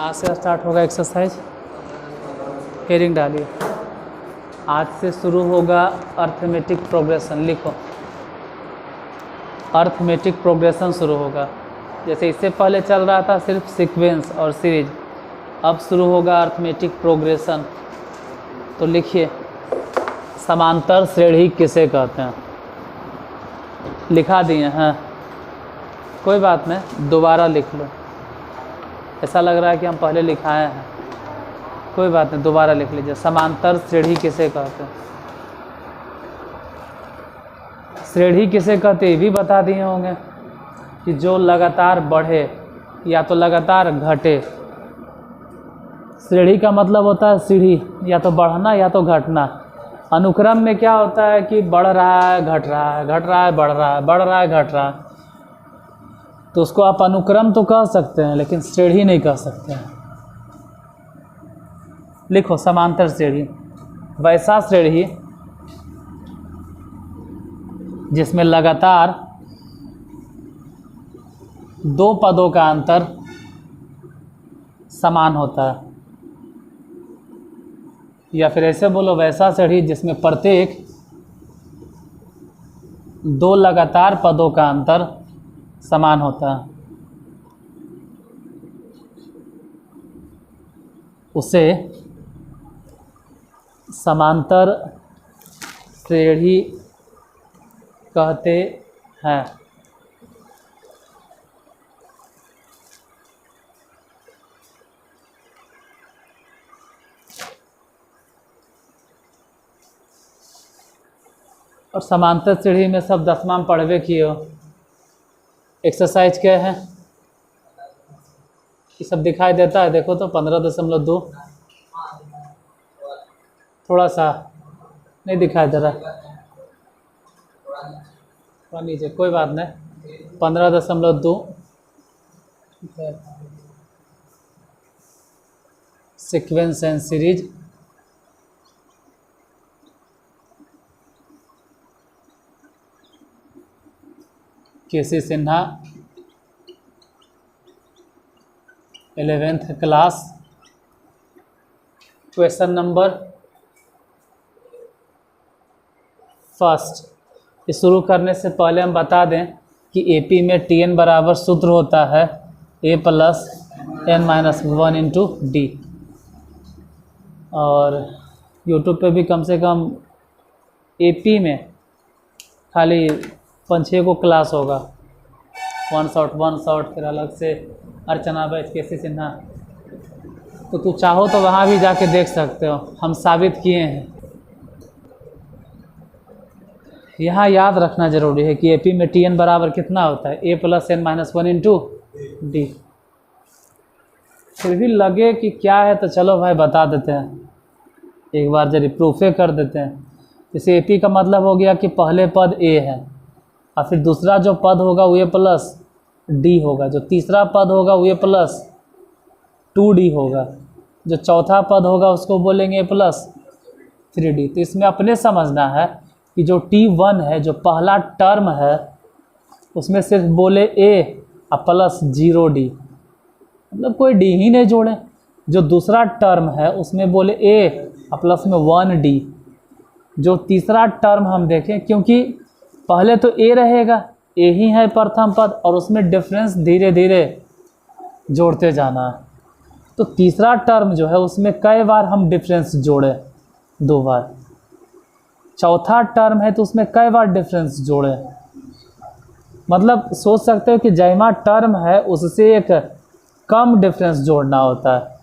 आज से स्टार्ट होगा एक्सरसाइज। हेडिंग डालिए। आज से शुरू होगा अर्थमेटिक प्रोग्रेशन। लिखो अर्थमेटिक प्रोग्रेशन शुरू होगा। जैसे इससे पहले चल रहा था सिर्फ सीक्वेंस और सीरीज, अब शुरू होगा अर्थमेटिक प्रोग्रेशन। तो लिखिए समांतर श्रेणी किसे कहते हैं। लिखा दिए हैं, कोई बात नहीं, दोबारा लिख लो। ऐसा लग रहा है कि हम पहले लिखाए हैं, कोई बात नहीं, दोबारा लिख लीजिए। समांतर श्रेणी किसे कहते हैं। श्रेणी किसे कहते हैं ये भी बता दिए होंगे कि जो लगातार बढ़े या तो लगातार घटे। श्रेणी का मतलब होता है सीढ़ी, या तो बढ़ना या तो घटना। अनुक्रम में क्या होता है कि बढ़ रहा है घट रहा है, घट रहा है बढ़ रहा है, बढ़ रहा है घट रहा है। तो उसको आप अनुक्रम तो कह सकते हैं लेकिन श्रेणी नहीं कह सकते हैं। लिखो समांतर श्रेणी वैसा श्रेणी जिसमें लगातार दो पदों का अंतर समान होता है, या फिर ऐसे बोलो वैसा श्रेणी जिसमें प्रत्येक दो लगातार पदों का अंतर समान होता है, उसे समांतर श्रेणी कहते हैं। और समांतर श्रेणी में सब दसवां में पढ़वे किए हो। एक्सरसाइज क्या है ये सब दिखाई देता है, देखो तो 15.2 थोड़ा सा नहीं दिखाई दे रहा, थोड़ा नीचे, कोई बात नहीं। 15.2 sequence and series. KC Sinha 11th class. Question number first. ये शुरू करने से पहले हम बता दें कि एपी में टीएन बराबर सूत्र होता है A plus N minus 1 into D. और यूट्यूब पे भी कम से कम एपी में खाली 5-6 को क्लास होगा। वन शॉट फिर अलग से अर्चना बैच, केसी सिन्हा। तो तू चाहो तो वहाँ भी जाके देख सकते हो, हम साबित किए हैं। यहाँ याद रखना जरूरी है कि एपी में टीएन बराबर कितना होता है A plus N minus 1 into D. फिर भी लगे कि क्या है तो चलो भाई बता देते हैं, एक बार जरी प्रूफे कर देते हैं। जैसे एपी का मतलब हो गया कि पहले पद ए है और फिर दूसरा जो पद होगा वो ए प्लस डी होगा, जो तीसरा पद होगा वो ए प्लस 2d होगा, जो चौथा पद होगा उसको बोलेंगे ए प्लस 3d। तो इसमें अपने समझना है कि जो t1 है, जो पहला टर्म है, उसमें सिर्फ बोले a और प्लस 0d, मतलब कोई d ही नहीं जोड़े। जो दूसरा टर्म है उसमें बोले a और प्लस में 1d। जो तीसरा टर्म हम देखें, क्योंकि पहले तो a रहेगा, a ही है प्रथम पद, और उसमें डिफरेंस धीरे धीरे जोड़ते जाना है। तो तीसरा टर्म जो है उसमें कई बार हम डिफरेंस जोड़े, 2 बार। चौथा टर्म है तो उसमें कई बार डिफरेंस जोड़े। मतलब सोच सकते हो कि जैमा टर्म है उससे एक कम डिफरेंस जोड़ना होता है।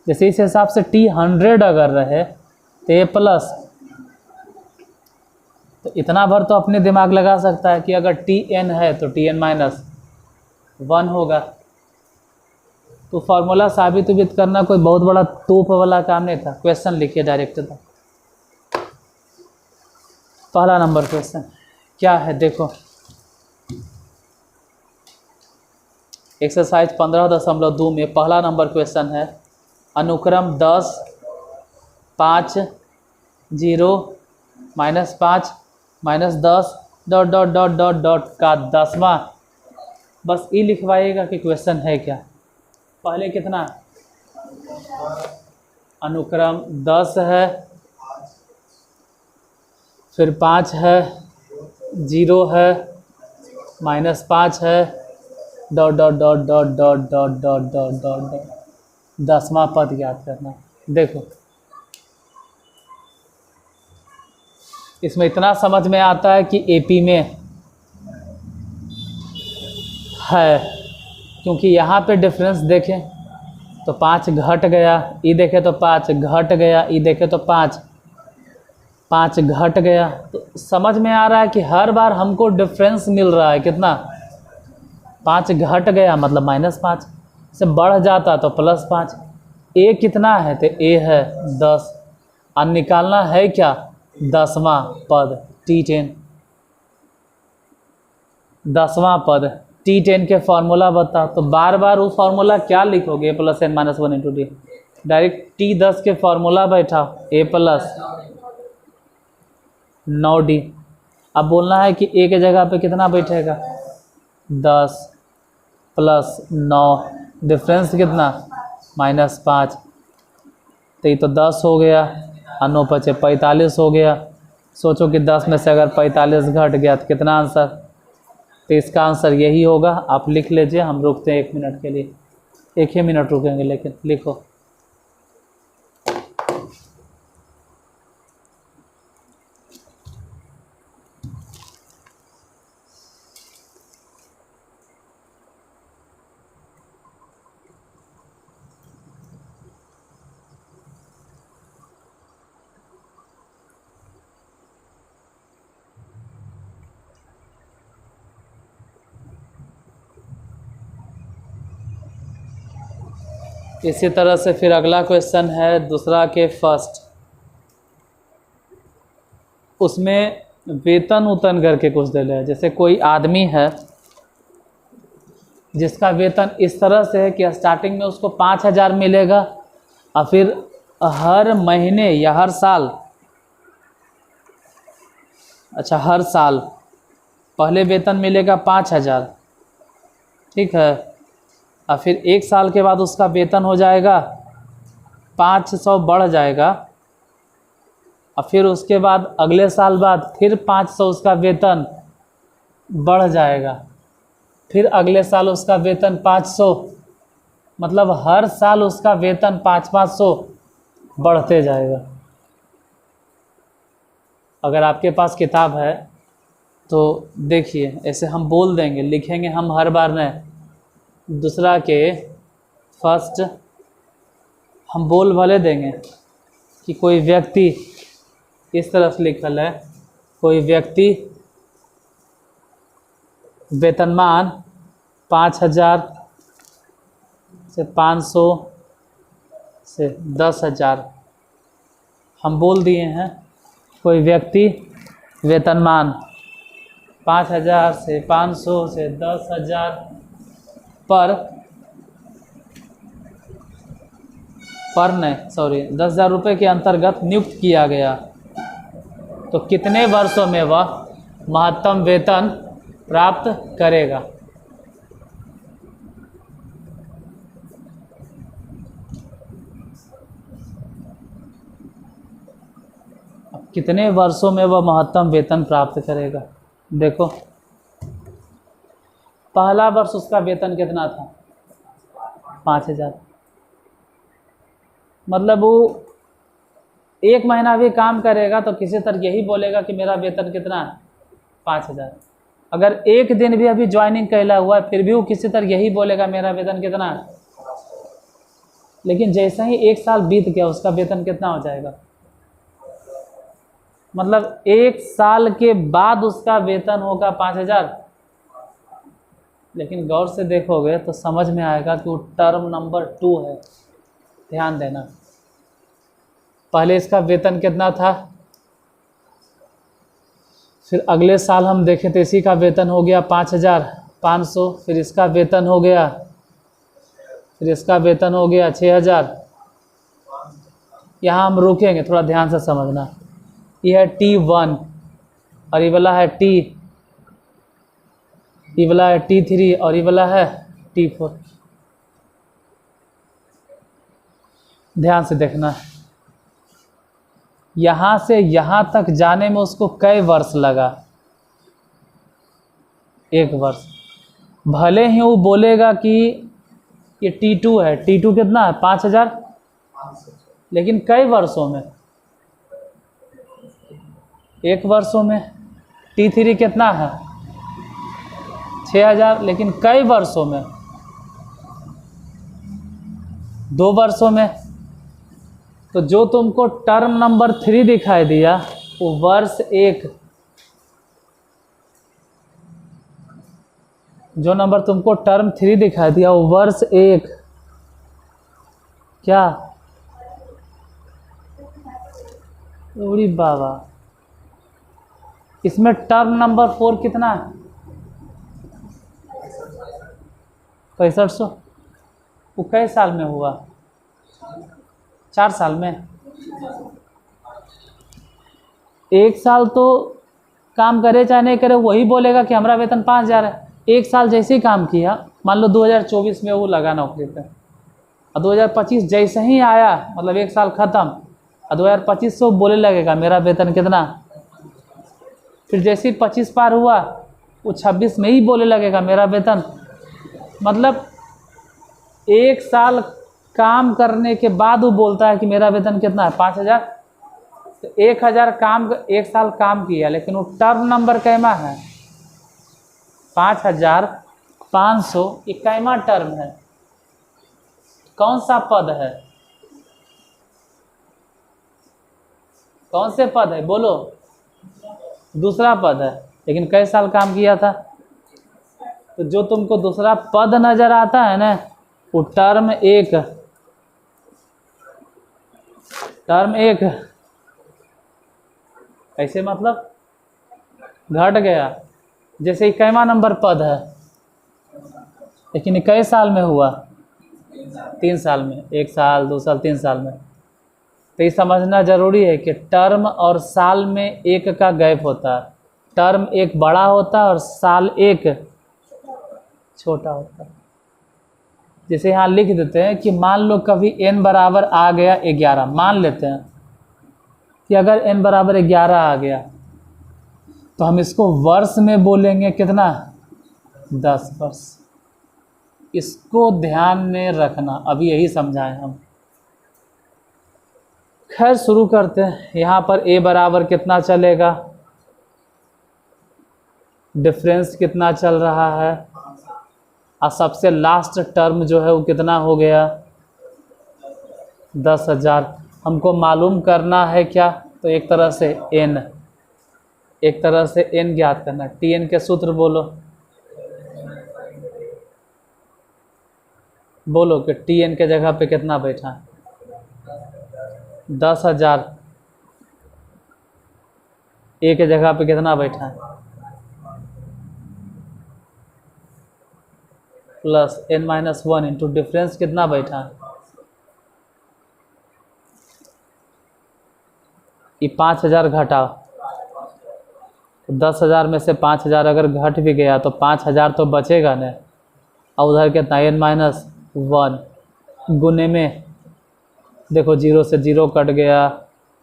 जैसे इस हिसाब से t100 अगर रहे तो ए प्लस, तो इतना भर तो अपने दिमाग लगा सकता है कि अगर tn है तो tn माइनस 1 होगा। तो फार्मूला साबित करना कोई बहुत बड़ा तोप वाला काम नहीं था। क्वेश्चन लिखिए डायरेक्ट था। पहला नंबर क्वेश्चन क्या है देखो, एक्सरसाइज 15.2 में पहला नंबर क्वेश्चन है अनुक्रम 10, 5, 0, -5, -10 ... का 10वां। बस ये लिखवाइएगा कि क्वेश्चन है क्या। पहले कितना अनुक्रम 10 है, फिर 5 है, 0 है, -5 है, dot dot dot dot dot dot dot dot dot dot 10वां पद ज्ञात करना। देखो इसमें इतना समझ में आता है कि एपी में है, क्योंकि यहाँ पे डिफरेंस देखें तो 5 घट गया, ई देखे तो 5 घट गया, ई देखे तो 5 घट गया। तो समझ में आ रहा है कि हर बार हमको डिफरेंस मिल रहा है कितना, 5 घट गया मतलब -5, से बढ़ जाता तो +5। ए कितना है तो ए है 10, और निकालना है क्या 10वां पद T10। 10वां पद T10 के फार्मूला बता, तो बार बार वो फार्मूला क्या लिखोगे, a + n - 1 × d, direct T10 के फार्मूला बैठा a + 9d। अब बोलना है कि a के जगह पे कितना बैठेगा 10 + 9, डिफरेंस कितना -5, तो ये तो 10 हो गया और 9 × 5 = 45 हो गया। सोचो कि 10 में से अगर 45 घट गया तो कितना आंसर, तो इसका आंसर यही होगा। आप लिख लीजिए, हम रुकते हैं 1 मिनट के लिए, 1 ही मिनट रुकेंगे, लेकिन लिखो। इसी तरह से फिर अगला क्वेश्चन है दूसरा के फर्स्ट, उसमें वेतन उतन करके कुछ दे रहे हैं। जैसे कोई आदमी है जिसका वेतन इस तरह से है कि स्टार्टिंग में उसको 5000 मिलेगा और फिर हर महीने या हर साल, अच्छा हर साल पहले वेतन मिलेगा 5000, ठीक है, और फिर 1 साल के बाद उसका वेतन हो जाएगा 500 बढ़ जाएगा, और फिर उसके बाद अगले साल बाद फिर 500 उसका वेतन बढ़ जाएगा, फिर अगले साल उसका वेतन 500, मतलब हर साल उसका वेतन 500 बढ़ते जाएगा। अगर आपके पास किताब है तो देखिए, ऐसे हम बोल देंगे, लिखेंगे हम हर बार में दूसरा के फर्स्ट, हम बोल भले देंगे कि कोई व्यक्ति, इस तरफ लिखल है, कोई व्यक्ति वेतनमान 5000 से 500 से 10,000, हम बोल दिए हैं कोई व्यक्ति वेतनमान 5000 से 500 से 10,000 पर 10,000 रुपये के अंतर्गत नियुक्त किया गया, तो कितने वर्षों में वह महत्तम वेतन प्राप्त करेगा। अब कितने वर्षों में वह महत्तम वेतन प्राप्त करेगा। देखो पहला वर्ष उसका वेतन कितना था 5000, मतलब वो 1 महीना भी काम करेगा तो किसी तरह यही बोलेगा कि मेरा वेतन कितना है 5000। अगर 1 दिन भी अभी ज्वाइनिंग कहला हुआ है फिर भी वो किसी तरह यही बोलेगा मेरा वेतन कितना है। लेकिन जैसे ही 1 साल बीत गया उसका वेतन कितना हो जाएगा, मतलब 1 साल के बाद उसका वेतन होगा 5000। लेकिन गौर से देखोगे तो समझ में आएगा कि वो टर्म नंबर 2 है, ध्यान देना। पहले इसका वेतन कितना था, फिर अगले साल हम देखें तो इसी का वेतन हो गया 5500, फिर इसका वेतन हो गया, फिर इसका वेतन हो गया 6000। यहाँ हम रुकेंगे, थोड़ा ध्यान से समझना। यह है T1 और ये वाला है ये वाला है T3 और ये वाला है T4। ध्यान से देखना, यहाँ से यहाँ तक जाने में उसको कई वर्ष लगा, 1 वर्ष। भले ही वो बोलेगा कि ये T2 है, T2 कितना है 5000, लेकिन कई वर्षों में, 1 वर्षों में। T3 कितना है 6000, लेकिन कई वर्षों में, 2 वर्षों में। तो जो तुमको टर्म नंबर 3 दिखाई दिया वो वर्ष 1, जो नंबर तुमको टर्म 3 दिखाई दिया वो वर्ष 1, क्या उड़ी बाबा। इसमें टर्म नंबर 4 कितना है 6500, वो कई साल में हुआ 4 साल में। 1 साल तो काम करे चाहे नहीं करे वही बोलेगा कि हमारा वेतन 5000 है। 1 साल जैसे ही काम किया, मान लो 2024 में वो लगा नौकरी पे, और 2025 जैसे ही आया, मतलब 1 साल ख़त्म, और 2025 से वो बोले लगेगा मेरा वेतन कितना। फिर जैसे ही 25 पार हुआ वो 26 में ही बोले लगेगा मेरा वेतन। मतलब 1 साल काम करने के बाद वो बोलता है कि मेरा वेतन कितना है 5000। तो 1000 काम 1 साल काम किया, लेकिन वो टर्म नंबर कैमा है 5500, ये कैमा टर्म है, कौन सा पद है, कौन से पद है बोलो, दूसरा पद है, लेकिन कई साल काम किया था। तो जो तुमको दूसरा पद नजर आता है ना वो टर्म 1, टर्म 1 ऐसे मतलब घट गया। जैसे कैमा नंबर पद है, लेकिन कई साल में हुआ 3 साल में, 1 साल 2 साल 3 साल में। तो ये समझना जरूरी है कि टर्म और साल में 1 का गैप होता है। टर्म 1 बड़ा होता है और साल 1 छोटा होता है। जैसे यहाँ लिख देते हैं कि मान लो कभी n बराबर आ गया 11, मान लेते हैं कि अगर n बराबर 11 आ गया तो हम इसको वर्ष में बोलेंगे कितना 10 वर्ष। इसको ध्यान में रखना, अभी यही समझाएं हम। खैर शुरू करते हैं। यहाँ पर a बराबर कितना चलेगा, डिफरेंस कितना चल रहा है, और सबसे लास्ट टर्म जो है वो कितना हो गया 10,000। हमको मालूम करना है क्या, तो एक तरह से n, एक तरह से n ज्ञात करना। Tn के सूत्र बोलो, बोलो कि Tn के जगह पे कितना बैठा है 10,000, a के जगह पे कितना बैठा है प्लस n-1 इंटू डिफरेंस कितना बैठा है, ये 5,000 घटाओ। 10,000 में से 5,000 अगर घट भी गया तो 5,000 तो बचेगा ना, और उधर कितना n-1 गुने में, देखो 0 से 0 कट गया,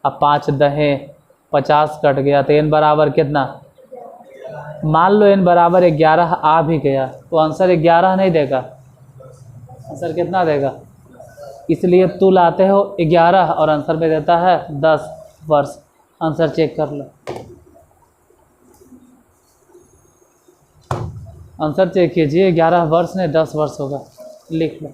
अब 5 दहे 50 कट गया, तो n बराबर कितना, मान लो n बराबर 11 आ भी गया तो आंसर 11 नहीं देगा, आंसर कितना देगा। इसलिए तुल आते हो 11 और आंसर में देता है 10 वर्ष। आंसर चेक कर लो, आंसर चेक कीजिए, 11 वर्ष नहीं 10 वर्ष होगा, लिख लो।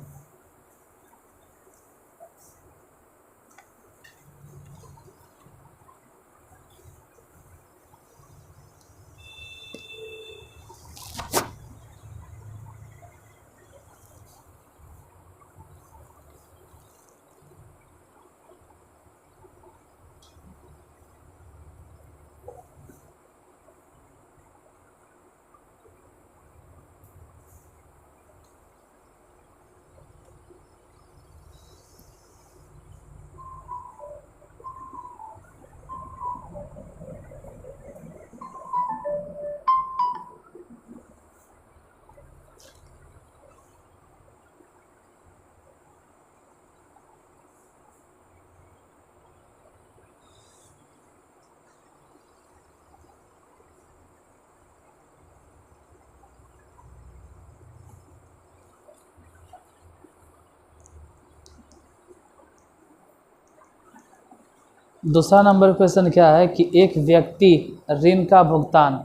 दूसरा नंबर क्वेश्चन क्या है कि एक व्यक्ति ऋण का भुगतान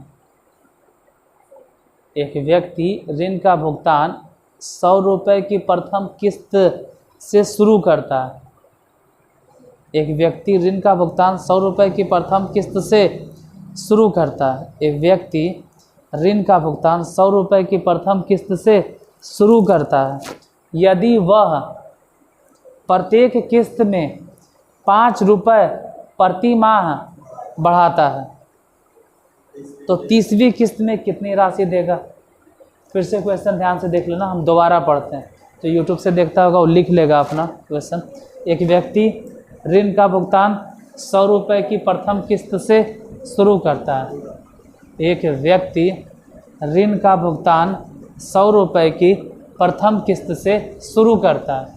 100 रुपये की प्रथम किस्त से शुरू करता है। एक व्यक्ति ऋण का भुगतान 100 रुपये की प्रथम किस्त से शुरू करता है। एक व्यक्ति ऋण का भुगतान 100 रुपये की प्रथम किस्त से शुरू करता है। यदि वह प्रत्येक किस्त में 5 रुपये प्रति माह बढ़ाता है तो 30वीं किस्त में कितनी राशि देगा। फिर से क्वेश्चन ध्यान से देख लेना, हम दोबारा पढ़ते हैं। तो यूट्यूब से देखता होगा वो लिख लेगा अपना क्वेश्चन। एक व्यक्ति ऋण का भुगतान 100 रुपये की प्रथम किस्त से शुरू करता है। एक व्यक्ति ऋण का भुगतान 100 रुपये की प्रथम किस्त से शुरू करता है।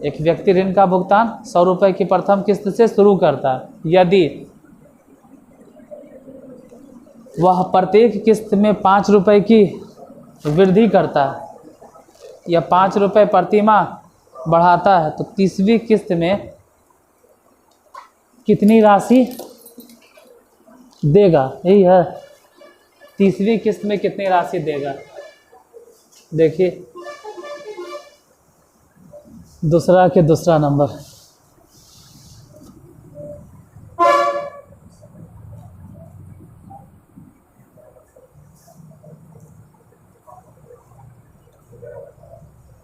एक व्यक्ति ऋण का भुगतान 100 रुपये की प्रथम किस्त से शुरू करता है। यदि वह प्रत्येक किस्त में 5 रुपये की वृद्धि करता है या 5 रुपये प्रति माह बढ़ाता है तो 30वीं किस्त में कितनी राशि देगा। यही है, 30वीं किस्त में कितनी राशि देगा। देखिए दूसरा नंबर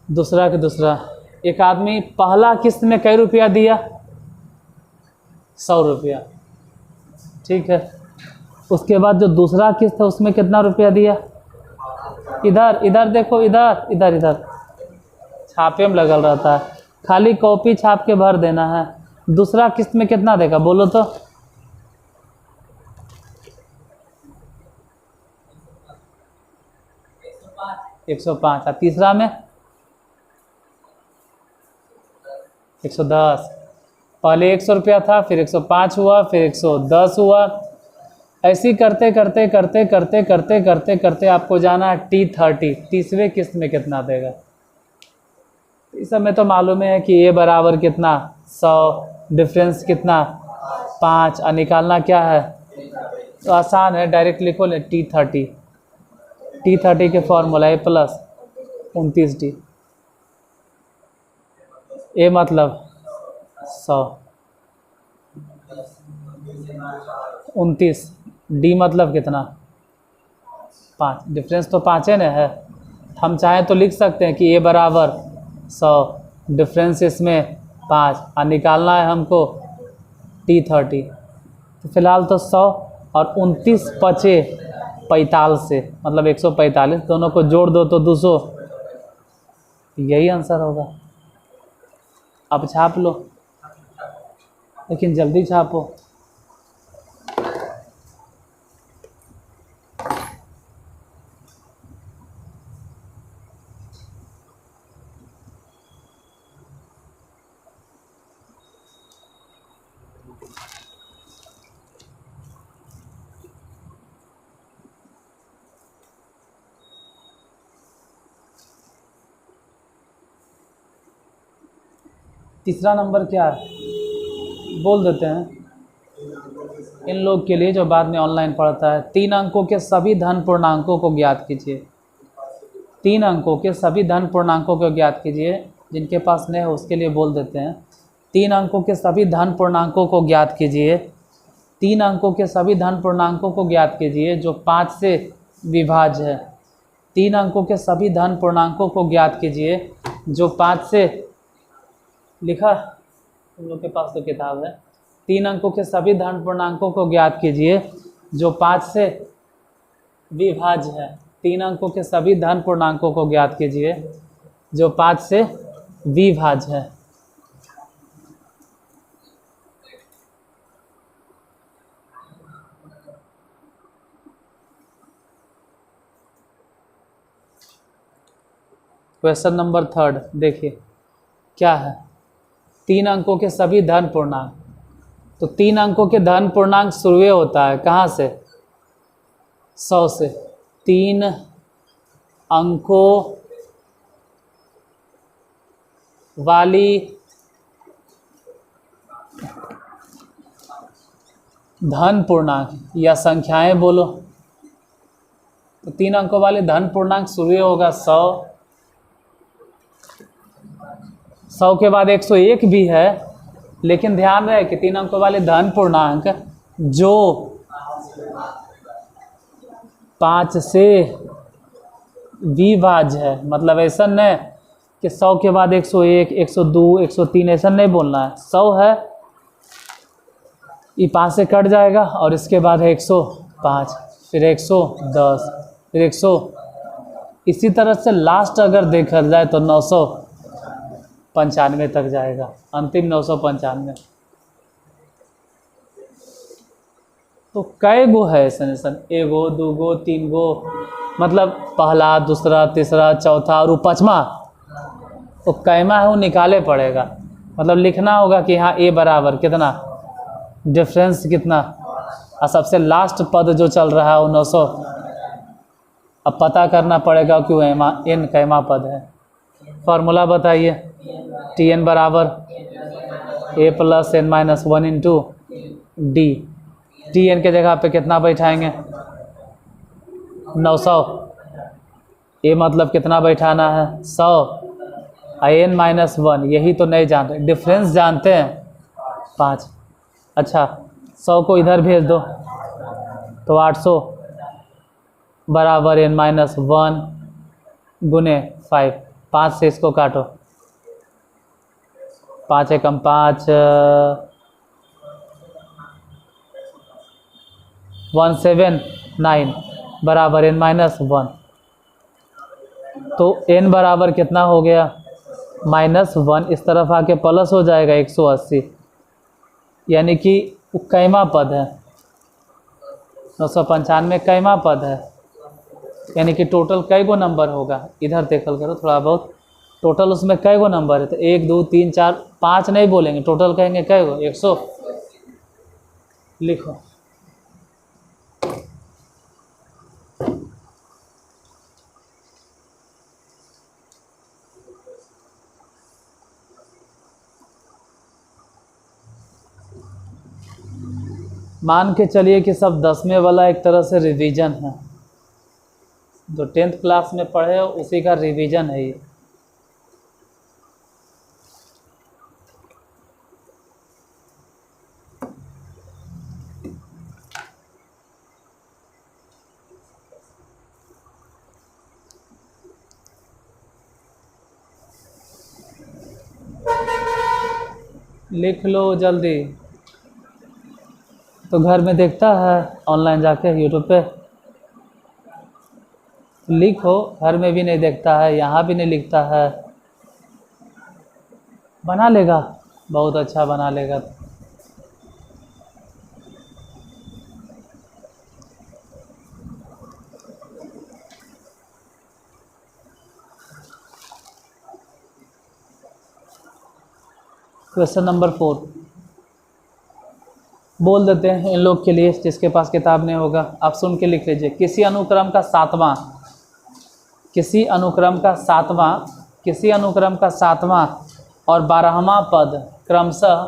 दूसरा एक आदमी पहला किस्त में कई रुपया दिया, 100 रुपया, ठीक है। उसके बाद जो दूसरा किस्त है उसमें कितना रुपया दिया। इधर देखो, इधर छापे में लगल रहता है, खाली कॉपी छाप के भर देना है। दूसरा किस्त में कितना देगा बोलो तो। 105। और तीसरा में 110। पहले 100 रुपया था, फिर 105 हुआ, फिर 110 हुआ। ऐसी करते करते आपको जाना है T30। 30वें किस्त में कितना देगा। इस सब में तो मालूम है कि A बराबर कितना 100, डिफरेंस कितना 5, और निकालना क्या है तो आसान है, डायरेक्ट लिखो ले T30। T30 के formula A plus 29D। A मतलब 100, 29, D मतलब कितना 5, डिफरेंस तो 5 है ना है। हम चाहें तो लिख सकते हैं कि A बराबर 100, डिफरेंस इसमें 5, और निकालना है हमको T30। तो फिलहाल तो 100 और 29 बचे 45 से, मतलब 145, दोनों को जोड़ दो तो 200, यही आंसर होगा। अब छाप लो, लेकिन जल्दी छापो। तीसरा नंबर क्या है बोल देते हैं इन लोग के लिए जो बाद में ऑनलाइन पढ़ता है। 3 अंकों के सभी धन पूर्णांकों को ज्ञात कीजिए। 3 अंकों के सभी धन पूर्णांकों को ज्ञात कीजिए। जिनके पास नहीं हो उसके लिए बोल देते हैं। 3 अंकों के सभी धन पूर्णांकों को ज्ञात कीजिए। 3 अंकों के सभी धन पूर्णांकों को ज्ञात कीजिए जो 5 से विभाज्य है। 3 अंकों के सभी धन पूर्णांकों को ज्ञात कीजिए जो 5 से, लिखा तुम लोग के पास तो किताब है। 3 अंकों के सभी धन पूर्णांकों को ज्ञात कीजिए जो 5 से विभाज्य है। 3 अंकों के सभी धन पूर्णांकों को ज्ञात कीजिए जो 5 से विभाज्य है। क्वेश्चन नंबर 3 देखिए क्या है। 3 अंकों के सभी धन पूर्णांक, तो 3 अंकों के धन पूर्णांक शुरू होता है कहाँ से 100 से। 3 अंकों वाली धन पूर्णांक या संख्याएं बोलो, तो 3 अंकों वाले धन पूर्णांक शुरू होगा 100, 100 के बाद 101 भी है, लेकिन ध्यान रहे कि 3 अंकों वाले धन पूर्णांक जो 5 से विभाज्य है, मतलब ऐसा नहीं कि 100 के बाद 101, 102, 103 ऐसा नहीं बोलना है। 100 है, ये 5 से कट जाएगा और इसके बाद है 105, फिर 110, फिर 100, इसी तरह से लास्ट अगर देखा जाए तो 995 तक जाएगा, अंतिम 995। तो कै गो है ऐसा, एगो, दूगो, 3 गो, मतलब पहला, दूसरा, तीसरा, चौथा और पाँचवा, तो कैमा है वो निकाले पड़ेगा। मतलब लिखना होगा कि हाँ ए बराबर कितना, डिफरेंस कितना, और सबसे लास्ट पद जो चल रहा है वो 900। अब पता करना पड़ेगा कि वो एन कैमा पद है। फार्मूला बताइए, टी एन बराबर A plus N minus 1 into D. T N के जगह पे कितना बैठाएंगे, 900। ए मतलब कितना बैठाना है, 100, एन माइनस 1, यही तो नहीं जानते, डिफरेंस जानते हैं 5। अच्छा, 100 को इधर भेज दो तो 800 बराबर एन माइनस 1 गुने 5। 5 से इसको काटो, 5 एकम 5, 179 बराबर एन माइनस 1। तो एन बराबर कितना हो गया, -1, इस तरफ आके प्लस हो जाएगा 180, यानी कि कैमा पद है 995 कैमा पद है। यानी कि टोटल कई गो नंबर होगा, इधर देखल करो थोड़ा बहुत, टोटल उसमें कई गो नंबर है, तो 1 2 3 4 5 नहीं बोलेंगे, टोटल कहेंगे कई गो, 100 लिखो। मान के चलिए कि सब 10वें वाला एक तरह से रिवीजन है, जो 10th क्लास में पढ़े हो उसी का रिवीजन है ये। लिख लो जल्दी। तो घर में देखता है ऑनलाइन जाके यूट्यूब पे, लिखो, घर में भी नहीं देखता है, यहाँ भी नहीं लिखता है, बना लेगा, बहुत अच्छा बना लेगा। क्वेश्चन नंबर 4 बोल देते हैं इन लोग के लिए, जिसके पास किताब नहीं होगा आप सुन के लिख लीजिए। किसी अनुक्रम का सातवां और 12वां पद क्रमशः,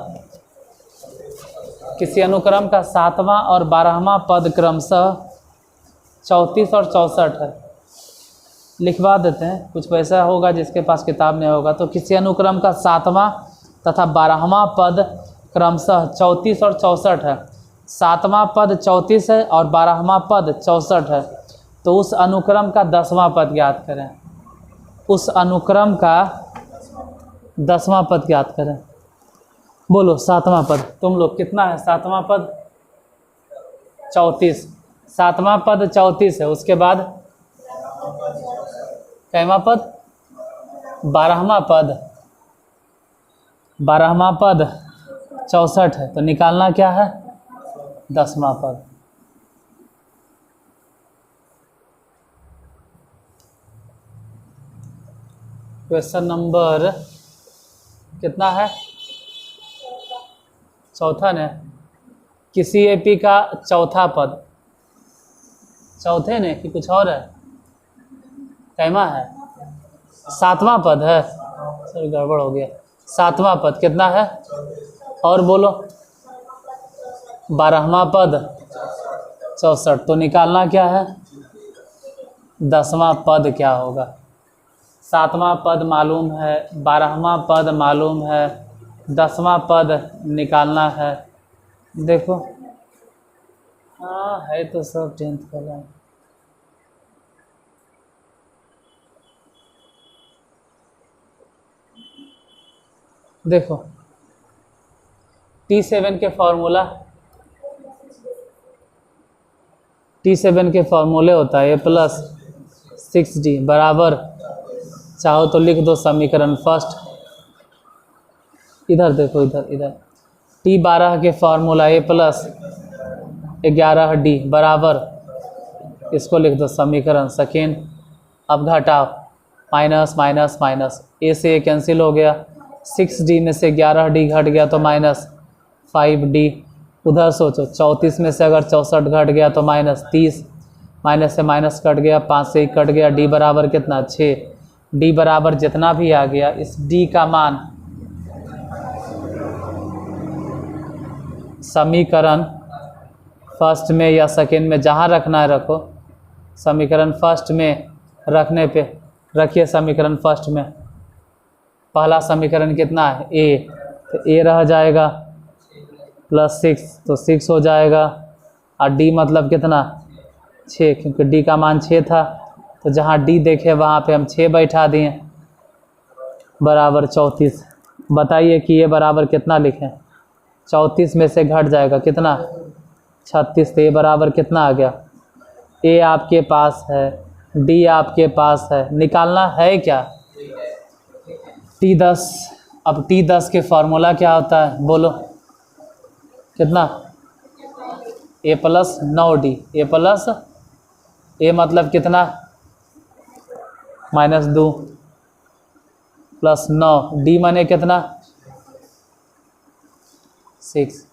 किसी अनुक्रम का 7वां और 12वां पद क्रमशः 34 और 64 है। लिखवा देते हैं, कुछ पैसा होगा जिसके पास किताब नहीं होगा। तो किसी अनुक्रम का 7वां तथा 12वां पद क्रमशः 34 और 64 है। 7वां पद 34 है और 12वां पद 64 है, तो उस अनुक्रम का 10वां पद ज्ञात करें। उस अनुक्रम का 10वां पद ज्ञात करें। बोलो 7वां पद, तुम लोग कितना है 7वां पद, 34। 7वां पद 34 है, उसके बाद कैमा पद, 12वां पद 64 है, तो निकालना क्या है 10वां पद। क्वेश्चन नंबर कितना है, चौथा ने। किसी एपी का चौथा पद, चौथे ने कि कुछ और है, कैमा है 7वां पद है, सर गड़बड़ हो गया, 7वां पद कितना है, और बोलो 12वां पद 64, तो निकालना क्या है 10वां पद क्या होगा। 7वां पद मालूम है, 12वां पद मालूम है, 10वां पद निकालना है। देखो हाँ है तो सब 10th वाला। देखो T7 के फॉर्मूला, T7 के फॉर्मूले होता है A+6D बराबर, चाहो तो लिख दो समीकरण फर्स्ट, इधर देखो इधर T12 के फॉर्मूला A+11D बराबर, इसको लिख दो समीकरण सेकेंड। अब घटाओ, माइनस माइनस माइनस, A से A कैंसिल हो गया, 6D में से 11D घट गया तो -5D। उधर सोचो 34 में से अगर 64 घट गया तो -30, माइनस से माइनस कट गया, 5 से 1 कट गया, D बराबर कितना 6। D बराबर जितना भी आ गया, इस D का मान समीकरण फर्स्ट में या सेकेंड में जहाँ रखना है रखो। समीकरण फर्स्ट में रखने पे रखिए, समीकरण फर्स्ट में पहला समीकरण कितना है A, तो A रह जाएगा +6 तो 6 हो जाएगा, और D मतलब कितना 6, क्योंकि D का मान 6 था, तो जहाँ D देखे वहाँ पे हम 6 बैठा दिए, बराबर 34। बताइए कि ये बराबर कितना लिखें, 34 में से घट जाएगा कितना 36, तो ये बराबर कितना आ गया। A आपके पास है, D आपके पास है, निकालना है क्या T10। अब T10 के फार्मूला क्या होता है बोलो, कितना A+9D, A मतलब कितना -2 +9, D माने कितना 6।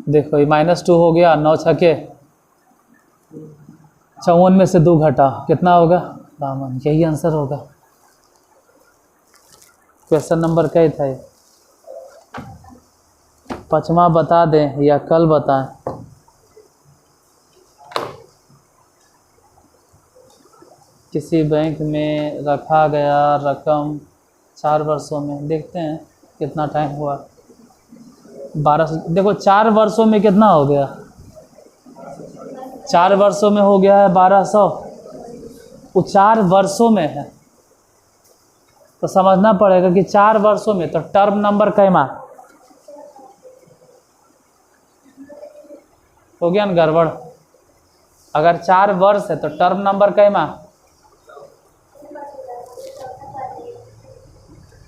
देखो ये -2 हो गया, 9 छके 54 में से 2 घटा कितना होगा 52, यही आंसर होगा। क्वेश्चन नंबर क्या था ये, 5वां बता दें या कल बताएं। किसी बैंक में रखा गया रकम 4 वर्षों में, देखते हैं कितना टाइम हुआ 1200। देखो 4 वर्षों में कितना हो गया, 4 वर्षों में हो गया है 1200, वो 4 वर्षों में है, तो समझना पड़ेगा कि 4 वर्षों में, तो टर्म नंबर कैमा हो गया ना गड़बड़। अगर 4 वर्ष है तो टर्म नंबर कैमा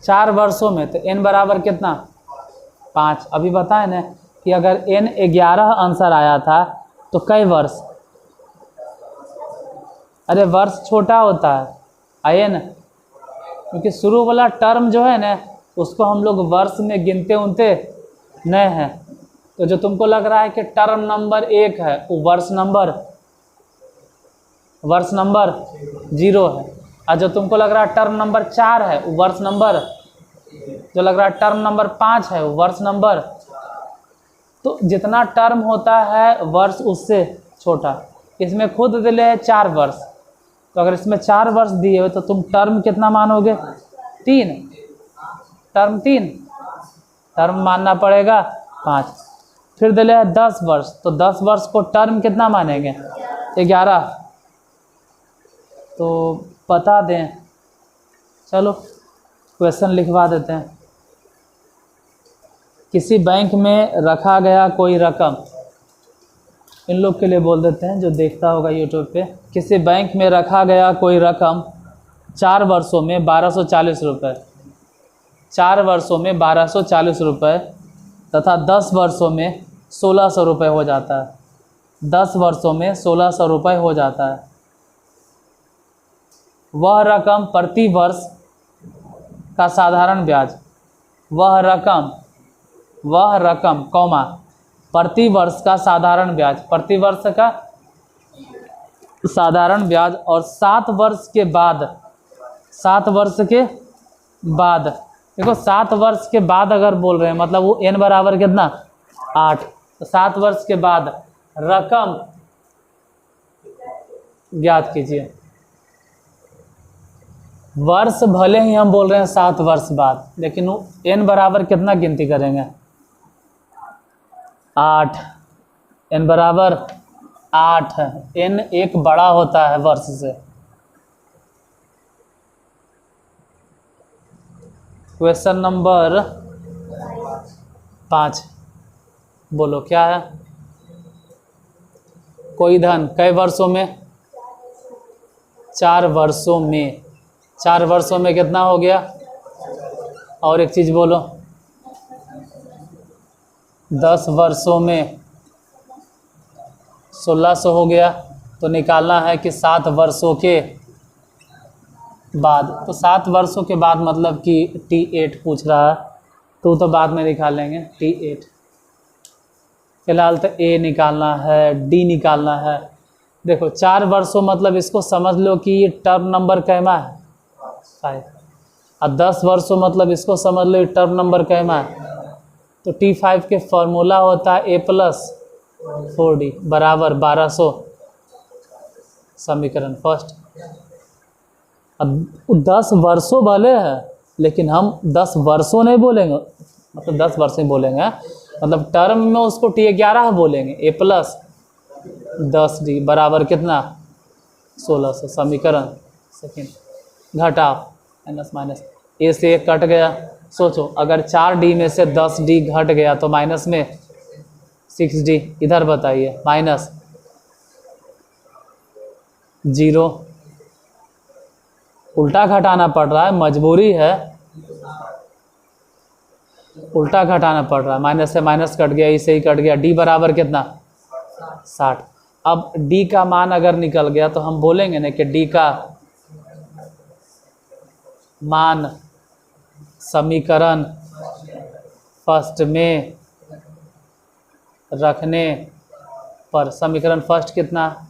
4 वर्षों में, तो n बराबर कितना 5। अभी बताए ना कि अगर n 11 आंसर आया था तो कई वर्ष, अरे वर्ष छोटा होता है आइए ना, क्योंकि शुरू वाला टर्म जो है ना उसको हम लोग वर्ष में गिनते उनते नहीं हैं। तो जो तुमको लग रहा है कि टर्म नंबर 1 है वो वर्ष नंबर 0 है, और जो तुमको लग रहा है टर्म नंबर 4 है वो वर्ष नंबर, जो लग रहा है टर्म नंबर 5 है वो वर्ष नंबर। तो जितना टर्म होता है वर्ष उससे छोटा, इसमें खुद दिले है 4 वर्ष, तो अगर इसमें 4 वर्ष दिए हुए तो तुम टर्म कितना मानोगे 3, टर्म मानना पड़ेगा 5। फिर दिले है 10 वर्ष, तो 10 वर्ष को टर्म कितना मानेंगे 11, तो बता दें। चलो क्वेश्चन लिखवा देते हैं। किसी बैंक में रखा गया कोई रकम, इन लोग के लिए बोल देते हैं जो देखता होगा यूट्यूब पे। किसी बैंक में रखा गया कोई रकम 4 वर्षों में 1240 रुपये, 4 वर्षों में 1240 रुपये तथा 10 वर्षों में 1600 रुपये हो जाता है, 10 वर्षों में 1600 रुपये हो जाता है। वह रकम प्रति वर्ष का साधारण ब्याज, वह रकम कौमा प्रति वर्ष का साधारण ब्याज, प्रति वर्ष का साधारण ब्याज, और 7 वर्ष के बाद, 7 वर्ष के बाद, देखो 7 वर्ष के बाद अगर बोल रहे हैं मतलब वो n बराबर कितना 8, तो 7 वर्ष के बाद रकम ज्ञात कीजिए। वर्ष भले ही हम बोल रहे हैं 7 वर्ष बाद, लेकिन n बराबर कितना गिनती करेंगे? 8। n बराबर 8 है। n एक बड़ा होता है वर्ष से। क्वेश्चन नंबर 5 बोलो क्या है? कोई धन कई वर्षों में? 4 वर्षों में। 4 वर्षों में कितना हो गया? और एक चीज बोलो। 10 वर्षों में 1600 हो गया। तो निकालना है कि 7 वर्षों के बाद। तो 7 वर्षों के बाद मतलब कि T8 पूछ रहा है, तो बाद में निकाल लेंगे T8। फिलहाल तो A निकालना है, D निकालना है। देखो 4 वर्षों मतलब इसको समझ लो कि ये टर्म नंबर कैमा है 5। और 10 वर्षों मतलब इसको समझ लो ये टर्म नंबर कैमा है। तो T5 के फॉर्मूला होता है A+4D बराबर 1200। समीकरण फर्स्ट। अब 10 वर्षों भले है, लेकिन हम 10 वर्षों नहीं बोलेंगे, मतलब 10 वर्ष ही बोलेंगे, मतलब टर्म में उसको T11 बोलेंगे। A+10D बराबर कितना? 1600। समीकरण सेकेंड। घटाओ माइनस ए से एक कट गया। सोचो अगर 4D में से 10D घट गया तो माइनस में 6D। इधर बताइए माइनस 0। उल्टा घटाना पड़ रहा है, मजबूरी है, उल्टा घटाना पड़ रहा है। माइनस से माइनस कट गया, इसे ही कट गया। D बराबर कितना? 60। अब D का मान अगर निकल गया तो हम बोलेंगे ना कि D का मान समीकरण फर्स्ट में रखने पर। समीकरण फर्स्ट कितना?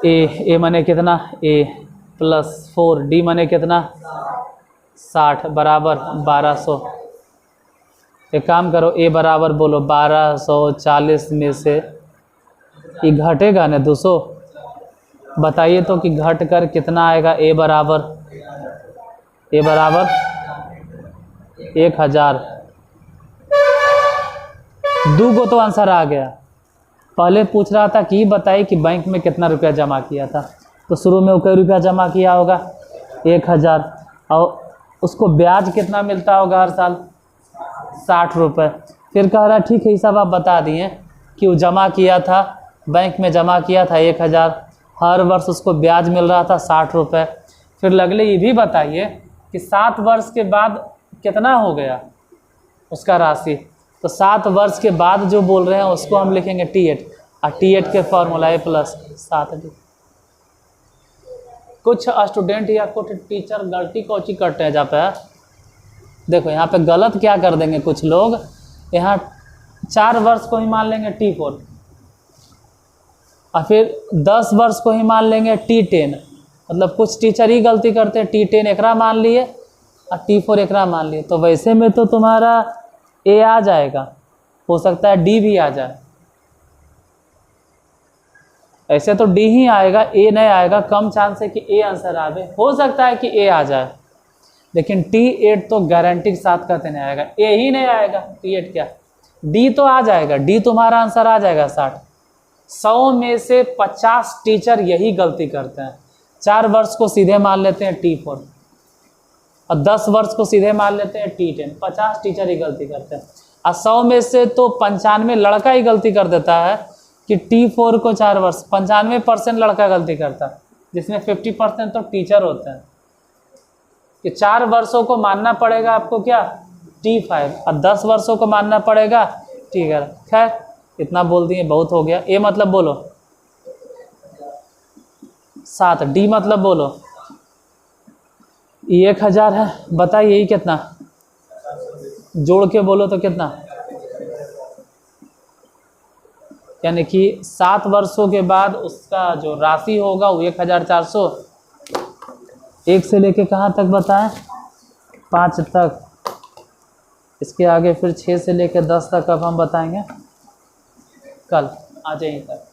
ए माने कितना? A+4। D माने कितना? 60 बराबर 1200। एक काम करो, A बराबर बोलो 1240 में से ये घटेगा ना 200। बताइए तो कि घट कर कितना आएगा? A बराबर 1000। 2 को तो आंसर आ गया। पहले पूछ रहा था कि बताइए कि बैंक में कितना रुपया जमा किया था, तो शुरू में वो कई रुपया जमा किया होगा? 1000। और उसको ब्याज कितना मिलता होगा हर साल? 60 रुपये। फिर कह रहा है ठीक है, ये सब आप बता दिए कि वो जमा किया था, बैंक में जमा किया था 1000, हर वर्ष उसको ब्याज मिल रहा था 60 रुपये। फिर लगले ये भी बताइए कि 7 वर्ष के बाद कितना हो गया उसका राशि। तो 7 वर्ष के बाद जो बोल रहे हैं उसको हम लिखेंगे T8, और T8 के फॉर्मूला A+7D। कुछ स्टूडेंट या कुछ टीचर गलती कोची करते हैं जहाँ पे, देखो यहाँ पे गलत क्या कर देंगे कुछ लोग, यहाँ 4 वर्ष को ही मान लेंगे T4, और फिर 10 वर्ष को ही मान लेंगे T10। मतलब कुछ टीचर ही गलती करते हैं, T10 एकरा मान लिए और T4 एकरा मान लिए। तो वैसे में तो तुम्हारा A आ जाएगा, हो सकता है D भी आ जाए। ऐसे तो D ही आएगा, A नहीं आएगा। कम चांस है कि A आंसर आवे, हो सकता है कि A आ जाए, लेकिन T8 तो गारंटी के साथ कहते नहीं आएगा। A ही नहीं आएगा, T8 क्या, D तो आ जाएगा। D तुम्हारा आंसर आ जाएगा 60। 100 में से 50 टीचर यही गलती करते हैं। 4 वर्ष को सीधे मान लेते हैं T4 और 10 वर्ष को सीधे मान लेते हैं T10। 50 टीचर ही गलती करते हैं, और 100 में से तो 95 लड़का ही गलती कर देता है कि T4 को 4 वर्ष। 95% लड़का गलती करता है, जिसमें 50% तो टीचर होते हैं। कि 4 वर्षों को मानना पड़ेगा आपको क्या, T5, और 10 वर्षों को मानना पड़ेगा T11। खैर इतना बोल दिए, बहुत हो गया। A मतलब बोलो 7, D मतलब बोलो 1000 है। बताइए यही कितना, जोड़ के बोलो तो कितना, यानी कि 7 वर्षों के बाद उसका जो राशि होगा वो 1400। 1 से लेके कहाँ तक बताएं, 5 तक। इसके आगे फिर 6 से लेकर 10 तक अब हम बताएंगे कल। आ जाइए सर।